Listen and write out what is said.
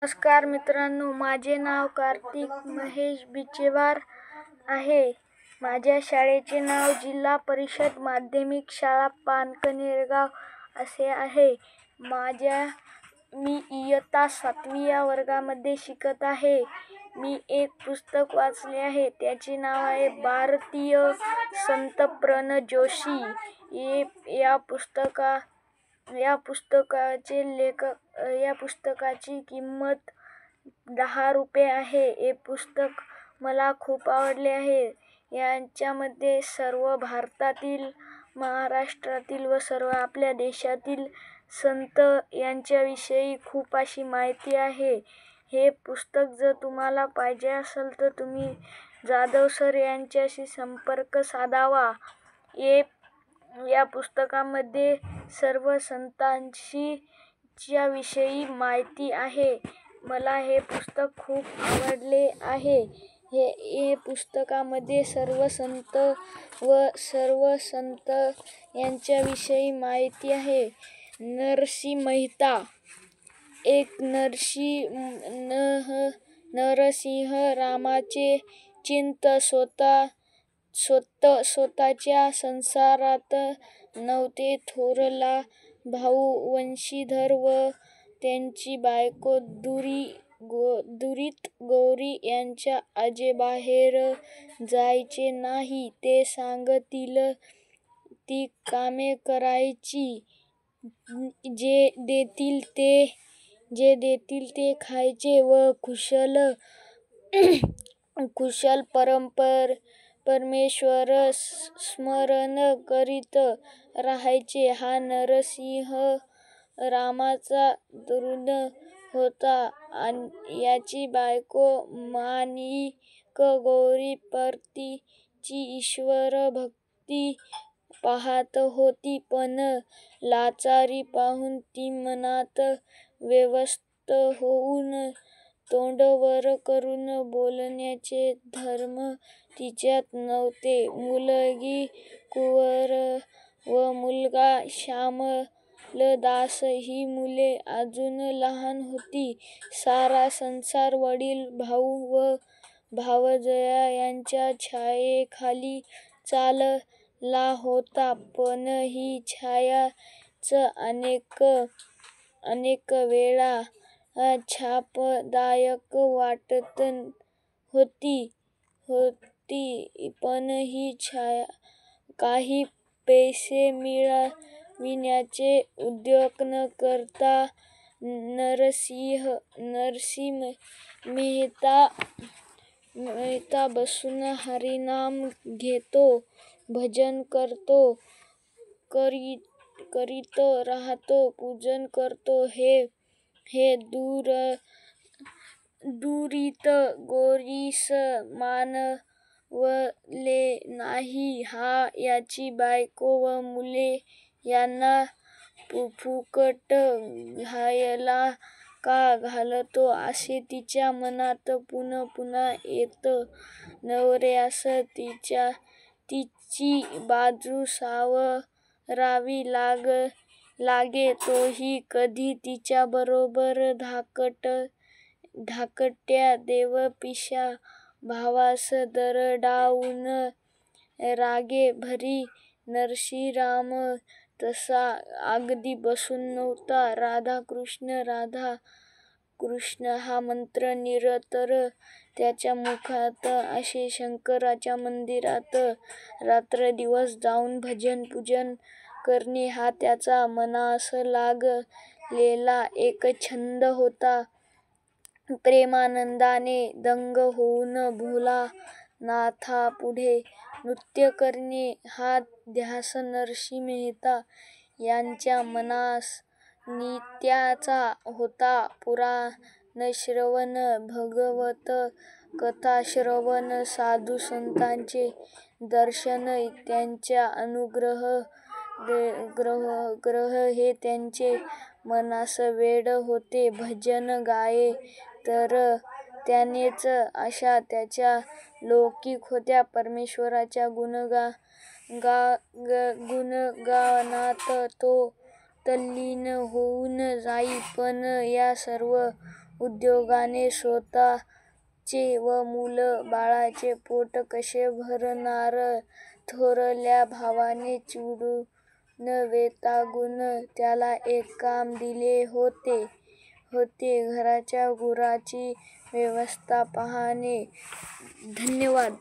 नमस्कार मित्रांनो, माझे नाव कार्तिक महेश बिचेवार आहे. माझ्या शाळेचे नाव जिल्हा परिषद माध्यमिक शाळा पानकनेरगाव असे आहे. मी इयत्ता 7वी या वर्गामध्ये शिकत आहे. मी एक पुस्तक वाचले आहे. त्याचे नाव आहे भारतीय संत प्र. जोशी. या पुस्तकाची किंमत 10 रुपये आहे. हे पुस्तक मला खूप आवडले आहे. याच्यामध्ये सर्व भारतातील, महाराष्ट्रातील व सर्व आपल्या देशातील संत यांच्याविषयी खूप अशी माहिती आहे. हे पुस्तक जर तुम्हाला पाहिजे असेल तर तुम्ही जाधव सर यांच्याशी संपर्क साधावा. या पुस्तकामध्ये सर्व संतांच्या विषयी माहिती आहे. मला हे पुस्तक खूप आवडले आहे. हे पुस्तकामध्ये सर्व संत यांच्याविषयी माहिती आहे. नरसिंह मेहता. एक नरसिंह रामाचे चिंतन स्वतःच्या संसारात नव्हते. थोरला भाऊ वंशीधर व त्यांची बायको दुरीत गौरी यांच्या आजेबाहेर जायचे नाही. ते सांगतील ती कामे करायची. जे देतील ते खायचे व कुशल परमेश्वर स्मरण करीत राहायचे. हा नरसिंह रामाचा द्रुढ होता. याची बायको माणिक गौरी पतीची ईश्वर भक्ती पाहत होती, पण लाचारी पाहून ती मनात विवस्त होऊन तोंड वर करून बोलण्याचे धर्म तिच्यात नव्हते. मुलगी कुंवर व मुलगा श्यामलदास ही मुले अजून लहान होती. सारा संसार वडील, भाऊ व भावजया यांच्या छायेखाली चालला होता. पण ही छायाच अनेक वेळा छापदायक वाटत होती. पण ही छाया काही पैसे मिळविण्याचे उद्योग न करता नरसिंह मेहता बसून हरिनाम घेतो, भजन करीत राहतो, पूजन करतो. हे दुरीत गौरीस मानवले नाही. हा याची बायको व मुले यांना फुकट खायला का घालतो असे तिच्या मनात पुन्हा येत. नवऱ्यास तिची बाजू सावरावी लागे. तोही कधी तिच्याबरोबर धाकट्या देवपिशा भावास दरडावून रागेभरी. नरसिंहराम तसा अगदी बसून नव्हता. राधा-कृष्ण हा मंत्र निरंतर त्याच्या मुखात असे. शंकराच्या मंदिरात रात्रंदिवस जाऊन भजन पूजन करणे हा त्याचा मनास लागलेला एक छंद होता. प्रेमानंदाने दंग होऊन भोलानाथापुढे नृत्य करणे हा ध्यास नरसिंह मेहता यांच्या मनास नित्याचा होता. पुराणश्रवण, भागवत कथाश्रवण, साधू संतांचे दर्शन, त्यांचा अनुग्रह हे त्याचे मनास वेड होते. भजन गाये तर त्यानेच अशा त्याच्या लौकिक होत्या. परमेश्वराच्या गुणगानात तो तल्लीन होऊन जाई. पण या सर्व उद्योगाने स्वतःचे व मुलं-बाळाचे पोट कसे भरणार? थोरल्या भावाने चिडून वैतागून त्याला एक काम दिले होते घराच्या गुरांची व्यवस्था पाहणे. धन्यवाद.